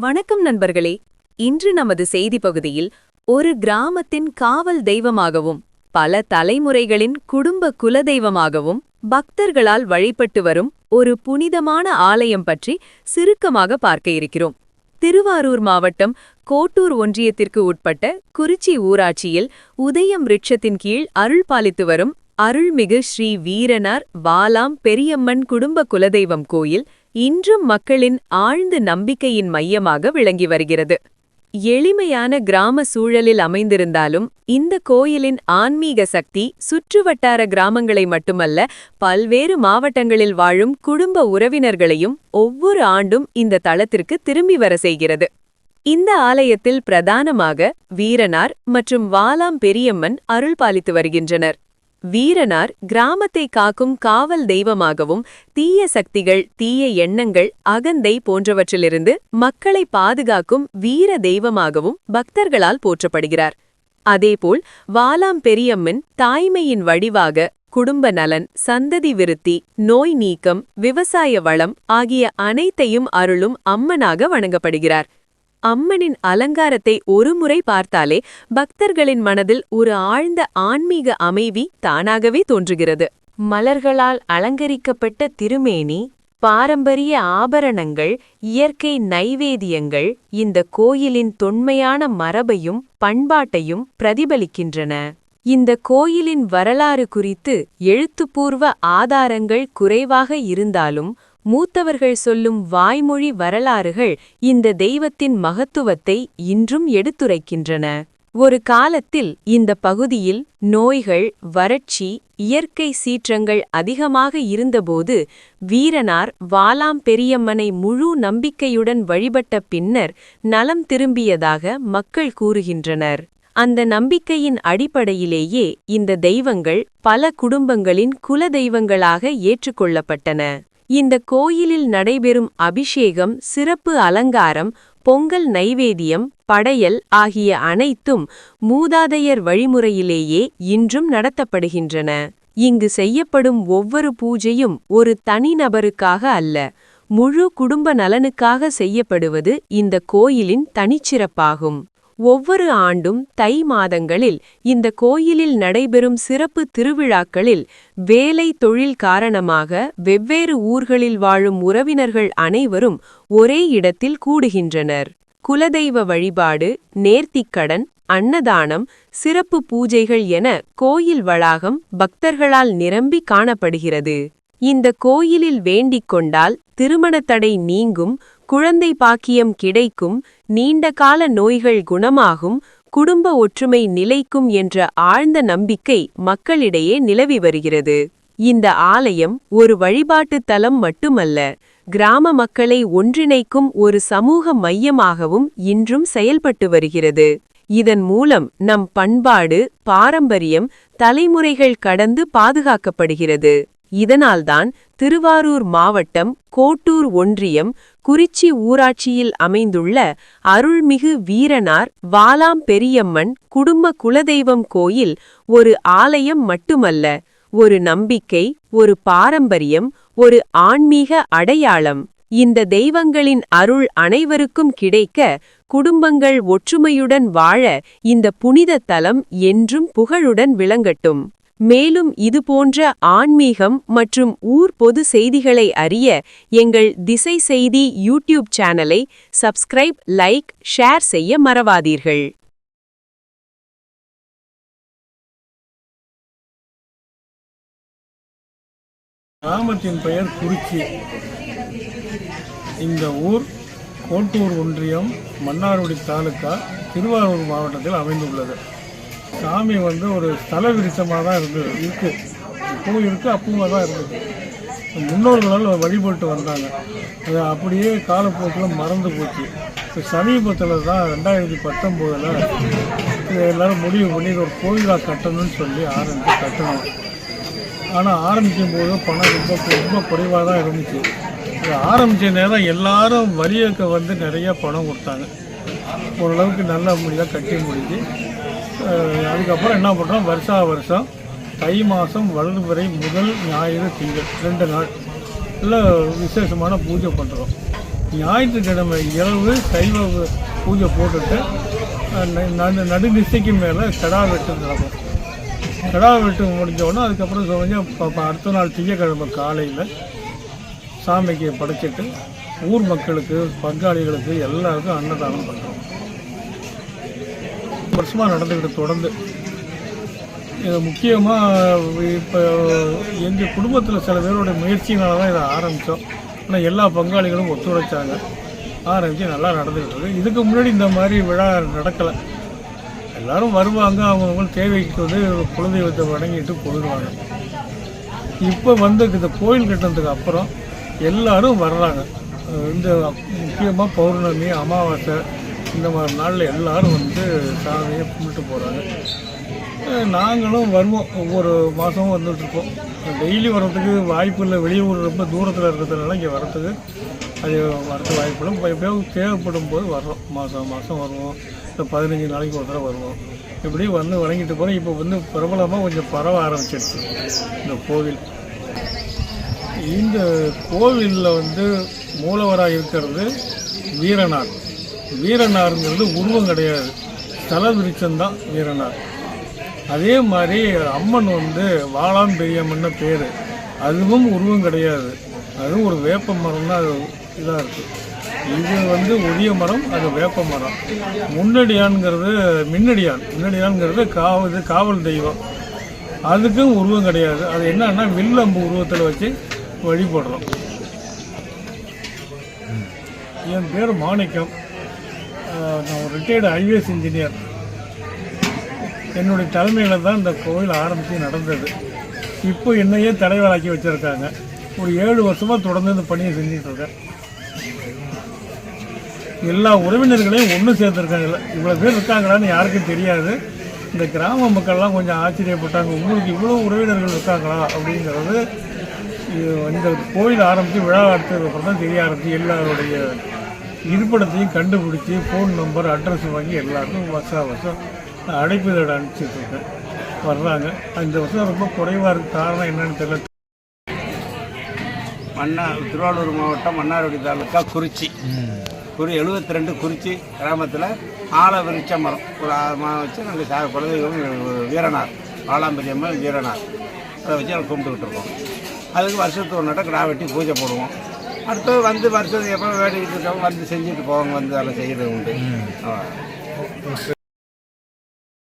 வணக்கம் நண்பர்களே. இன்று நமது செய்தி பகுதியில் ஒரு கிராமத்தின் காவல் தெய்வமாகவும் பல தலைமுறைகளின் குடும்ப குலதெய்வமாகவும் பக்தர்களால் வழிபட்டு வரும் ஒரு புனிதமான ஆலயம் பற்றி சுருக்கமாக பார்க்க இருக்கிறோம். திருவாரூர் மாவட்டம் கோட்டூர் ஒன்றியத்திற்கு உட்பட்ட குறிச்சி ஊராட்சியில் உதயம் விருட்சத்தின் கீழ் அருள் பாலித்து வரும் அருள்மிகு ஸ்ரீ வீரனார் வாலாம் பெரியம்மன் குடும்ப குலதெய்வம் கோயில் இன்றும் மக்களின் ஆழ்ந்த நம்பிக்கையின் மையமாக விளங்கி வருகிறது. எளிமையான கிராம சூழலில் அமைந்திருந்தாலும் இந்த கோயிலின் ஆன்மீக சக்தி சுற்றுவட்டார கிராமங்களை மட்டுமல்ல, பல்வேறு மாவட்டங்களில் வாழும் குடும்ப உறவினர்களையும் ஒவ்வொரு ஆண்டும் இந்த தலத்திற்கு திரும்பி வர செய்கிறது. இந்த ஆலயத்தில் பிரதானமாக வீரனார் மற்றும் வாலாம் பெரியம்மன் அருள் பாலித்து வருகின்றனர். வீரனார் கிராமத்தை காக்கும் காவல் தெய்வமாகவும் தீய சக்திகள், தீய எண்ணங்கள், அகந்தை போன்றவற்றிலிருந்து மக்களை பாதுகாக்கும் வீர தெய்வமாகவும் பக்தர்களால் போற்றப்படுகிறார். அதேபோல் வாலாம் பெரியம்மன் தாய்மையின் வடிவாக குடும்ப நலன், சந்ததி விருத்தி, நோய் நீக்கம், விவசாய வளம் ஆகிய அனைத்தையும் அருளும் அம்மனாக வணங்கப்படுகிறார். அம்மனின் அலங்காரத்தை ஒருமுறை பார்த்தாலே பக்தர்களின் மனதில் ஒரு ஆழ்ந்த ஆன்மீக அமைதி தானாகவே தோன்றுகிறது. மலர்களால் அலங்கரிக்கப்பட்ட திருமேனி, பாரம்பரிய ஆபரணங்கள், இயற்கை நைவேத்தியங்கள் இந்த கோயிலின் தொன்மையான மரபையும் பண்பாட்டையும் பிரதிபலிக்கின்றன. இந்த கோயிலின் வரலாறு குறித்து எழுத்துப்பூர்வ ஆதாரங்கள் குறைவாக இருந்தாலும் மூத்தவர்கள் சொல்லும் வாய்மொழி வரலாறுகள் இந்த தெய்வத்தின் மகத்துவத்தை இன்றும் எடுத்துரைக்கின்றன. ஒரு காலத்தில் இந்த பகுதியில் நோய்கள், வறட்சி, இயற்கை சீற்றங்கள் அதிகமாக இருந்தபோது வீரனார் வாலாம் பெரியம்மனை முழு நம்பிக்கையுடன் வழிபட்ட பின்னர் நலம் திரும்பியதாக மக்கள் கூறுகின்றனர். அந்த நம்பிக்கையின் அடிப்படையிலேயே இந்த தெய்வங்கள் பல குடும்பங்களின் குல தெய்வங்களாக ஏற்றுக்கொள்ளப்பட்டன. இந்த கோயிலில் நடைபெறும் அபிஷேகம், சிறப்பு அலங்காரம், பொங்கல் நைவேத்தியம், படையல் ஆகிய அனைத்தும் மூதாதையர் வழிமுறையிலேயே இன்றும் நடத்தப்படுகின்றன. இங்கு செய்யப்படும் ஒவ்வொரு பூஜையும் ஒரு தனிநபருக்காக அல்ல, முழு குடும்ப நலனுக்காக செய்யப்படுவது இந்த கோயிலின் தனிச்சிறப்பாகும். ஒவ்வொரு ஆண்டும் தை மாதங்களில் இந்த கோயிலில் நடைபெறும் சிறப்பு திருவிழாக்களில் வேலை தொழில் காரணமாக வெவ்வேறு ஊர்களில் வாழும் உறவினர்கள் அனைவரும் ஒரே இடத்தில் கூடுகின்றனர். குலதெய்வ வழிபாடு, நேர்த்திக்கடன், அன்னதானம், சிறப்பு பூஜைகள் என கோயில் வளாகம் பக்தர்களால் நிரம்பி காணப்படுகிறது. இந்த கோயிலில் வேண்டிக் கொண்டால் திருமணத்தடை நீங்கும், குழந்தை பாக்கியம் கிடைக்கும், நீண்ட கால நோய்கள் குணமாகும், குடும்ப ஒற்றுமை நிலைக்கும் என்ற ஆழ்ந்த நம்பிக்கை மக்களிடையே நிலவி வருகிறது. இந்த ஆலயம் ஒரு வழிபாட்டு தலம் மட்டுமல்ல, கிராம மக்களை ஒன்றிணைக்கும் ஒரு சமூக மையமாகவும் இன்றும் செயல்பட்டு வருகிறது. இதன் மூலம் நம் பண்பாடு, பாரம்பரியம் தலைமுறைகள் கடந்து பாதுகாக்கப்படுகிறது. இதனால்தான் திருவாரூர் மாவட்டம் கோட்டூர் ஒன்றியம் குறிச்சி ஊராட்சியில் அமைந்துள்ள அருள்மிகு வீரனார் வாலாம் பெரியம்மன் குடும்ப குலதெய்வம் கோயில் ஒரு ஆலயம் மட்டுமல்ல, ஒரு நம்பிக்கை, ஒரு பாரம்பரியம், ஒரு ஆன்மீக அடையாளம். இந்த தெய்வங்களின் அருள் அனைவருக்கும் கிடைக்க, குடும்பங்கள் ஒற்றுமையுடன் வாழ இந்த புனித தலம் என்றும் புகழுடன் விளங்கட்டும். மேலும் இதுபோன்ற ஆன்மீகம் மற்றும் ஊர் பொது செய்திகளை அறிய எங்கள் திசை செய்தி யூடியூப் சேனலை சப்ஸ்கிரைப், லைக், ஷேர் செய்ய மறவாதீர்கள். கிராமத்தின் பெயர் குறிச்சி. இந்த ஊர் கோட்டூர் ஒன்றியம், மன்னார்குடி தாலுகா, திருவாரூர் மாவட்டத்தில் அமைந்துள்ளது. சாமி ஒரு ஸ்தல விருட்சமாக தான் இருக்கு. இப்பவும் இருக்குது, அப்பவும் தான் இருந்தது. முன்னோர்களால் வழிபட்டு வந்தாங்க. அது அப்படியே காலப்போக்கில் மறந்து போச்சு. இப்போ சமீபத்தில் தான் 2019 எல்லோரும் முடிவு பண்ணி ஒரு கோயிலாக கட்டணும்னு சொல்லி கட்டணும். ஆனால் ஆரம்பிக்கும் போது பணம் ரொம்ப குறைவாக தான் இருந்துச்சு. அது ஆரம்பித்த நேரம் எல்லாரும் வரியக்க நிறைய பணம் கொடுத்தாங்க. ஓரளவுக்கு நல்ல முடியாக கட்டி முடிஞ்சு அதுக்கப்புறம் என்ன பண்ணுறோம், வருஷம் தை மாதம் வளர்பிறை முதல் ஞாயிறு திங்கள் 2 நாள் விசேஷமான பூஜை பண்ணுறோம். ஞாயிற்றுக்கிழமை இரவு சைவ பூஜை போட்டுட்டு நடுநிசைக்கு மேலே கிடா வெட்டு நடக்கும். கிடா வெட்டு முடிஞ்சோடனே அதுக்கப்புறம் கொஞ்சம் அடுத்த நாள் திங்கக்கிழமை காலையில் சாமிக்கு படைச்சிட்டு ஊர் மக்களுக்கு பங்காளிகளுக்கு எல்லாருக்கும் அன்னதானம் பண்ணுறோம். வருஷமாக நடந்துக்கிட்டு தொடர்ந்து. இது முக்கியமாக இப்போ எங்கள் குடும்பத்தில் சில பேரோட முயற்சியினால தான் இதை ஆரம்பித்தோம். ஆனால் எல்லா பங்காளிகளும் ஒத்துழைச்சாங்க. ஆரம்பித்து நல்லா நடந்துக்கிட்டு இருக்கு. இதுக்கு முன்னாடி இந்த மாதிரி விழா நடக்கலை. எல்லோரும் வருவாங்க, அவங்கவுங்க தேவைக்கு வந்து குலதெய்வத்தை வணங்கிட்டு போயிடுவாங்க. இப்போ வந்து இந்த கோயில் கட்டினதுக்கு அப்புறம் எல்லோரும் வர்றாங்க. இந்த முக்கியமாக பௌர்ணமி, அமாவாசை இந்த மாதிரி நாளில் எல்லோரும் வந்து சாமியை கும்பிட்டு போகிறாங்க. நாங்களும் வருவோம், ஒவ்வொரு மாதமும் வந்துட்டுருக்கோம். டெய்லி வர்றதுக்கு வாய்ப்பு இல்லை. வெளியூர் ரொம்ப தூரத்தில் இருக்கிறதுனால இங்கே வர்றதுக்கு அது வரது வாய்ப்பு இல்லை. எப்போயும் தேவைப்படும் போது வர்றோம். மாதம் வருவோம், இல்லை 15 நாளைக்கு ஒரு தடவை வருவோம். இப்படி வந்து வணங்கிட்டு போகிறோம். இப்போ வந்து பிரபலமாக கொஞ்சம் பரவ ஆரம்பிச்சிருச்சு இந்த கோவில். இந்த கோவிலில் வந்து மூலவராக இருக்கிறது வீரனார். வீரனாருங்கிறது உருவம் கிடையாது, ஸ்தல விருட்சம்தான் வீரனார். அதே மாதிரி அம்மன் வந்து வாளான் பெரியம்மன்னு பேர். அதுவும் உருவம் கிடையாது, அதுவும் ஒரு வேப்ப மரம் தான். அது இதாக இருக்குது. இது வந்து ஒதிய மரம், அது வேப்ப மரம். மின்னடியான்ங்கிறது காவல் தெய்வம். அதுக்கும் உருவம் கிடையாது. அது என்னன்னா வில்லம்பு உருவத்தில் வச்சு வழிபடுறோம். என் பேர் மாணிக்கம். நான் ஒரு ரிட்டையர்டு ஐஏஎஸ் இன்ஜினியர். என்னுடைய தலைமையில் தான் இந்த கோவில் ஆரம்பித்து நடந்தது. இப்போ என்னையே தலைவராக்கி வச்சுருக்காங்க. ஒரு 7 வருஷமாக தொடர்ந்து இந்த பணியை செஞ்சிட்ருக்கேன். எல்லா உறவினர்களையும் ஒன்று சேர்த்துருக்காங்க. இவ்வளோ பேர் இருக்காங்களான்னு யாருக்கும் தெரியாது. இந்த கிராம மக்கள்லாம் கொஞ்சம் ஆச்சரியப்பட்டாங்க, உங்களுக்கு இவ்வளோ உறவினர்கள் இருக்காங்களா அப்படிங்கிறது. இந்த கோயில் ஆரம்பித்து விழா அடுத்ததுக்கப்புறம் தான் தெரிய ஆரம்பிச்சு. எல்லாருடைய இருப்பிடத்தையும் கண்டுபிடிச்சி ஃபோன் நம்பர் அட்ரஸ் வாங்கி எல்லாருக்கும் வருஷம் அழைப்புதல் அனுப்பிச்சிட்ருக்கேன். வர்றாங்க. இந்த வருஷம் ரொம்ப குறைவாக இருக்குது. காரணம் என்னன்னு தெரியல. திருவாரூர் மாவட்டம் மன்னார்குடி தாலுக்கா குறிச்சி 72 குறிச்சி கிராமத்தில் ஆலவிருட்ச மரம் ஒரு வச்சு நாங்கள் குலதெய்வம் வீரனார், வாளாம்பரியம்மன் வீரனார், அதை வச்சு நாங்கள் கும்பிட்டுக்கிட்டு இருக்கோம். அதுக்கு வருஷத்துக்கு ஒரு நட்டம் கிடா வெட்டி பூஜை போடுவோம். அடுத்து வந்து வருஷத்துக்கு எப்போ வேடிக்கிட்டு இருக்கோம் வந்து செஞ்சுட்டு போவாங்க. வந்து அதெல்லாம் செய்கிறது உண்டு.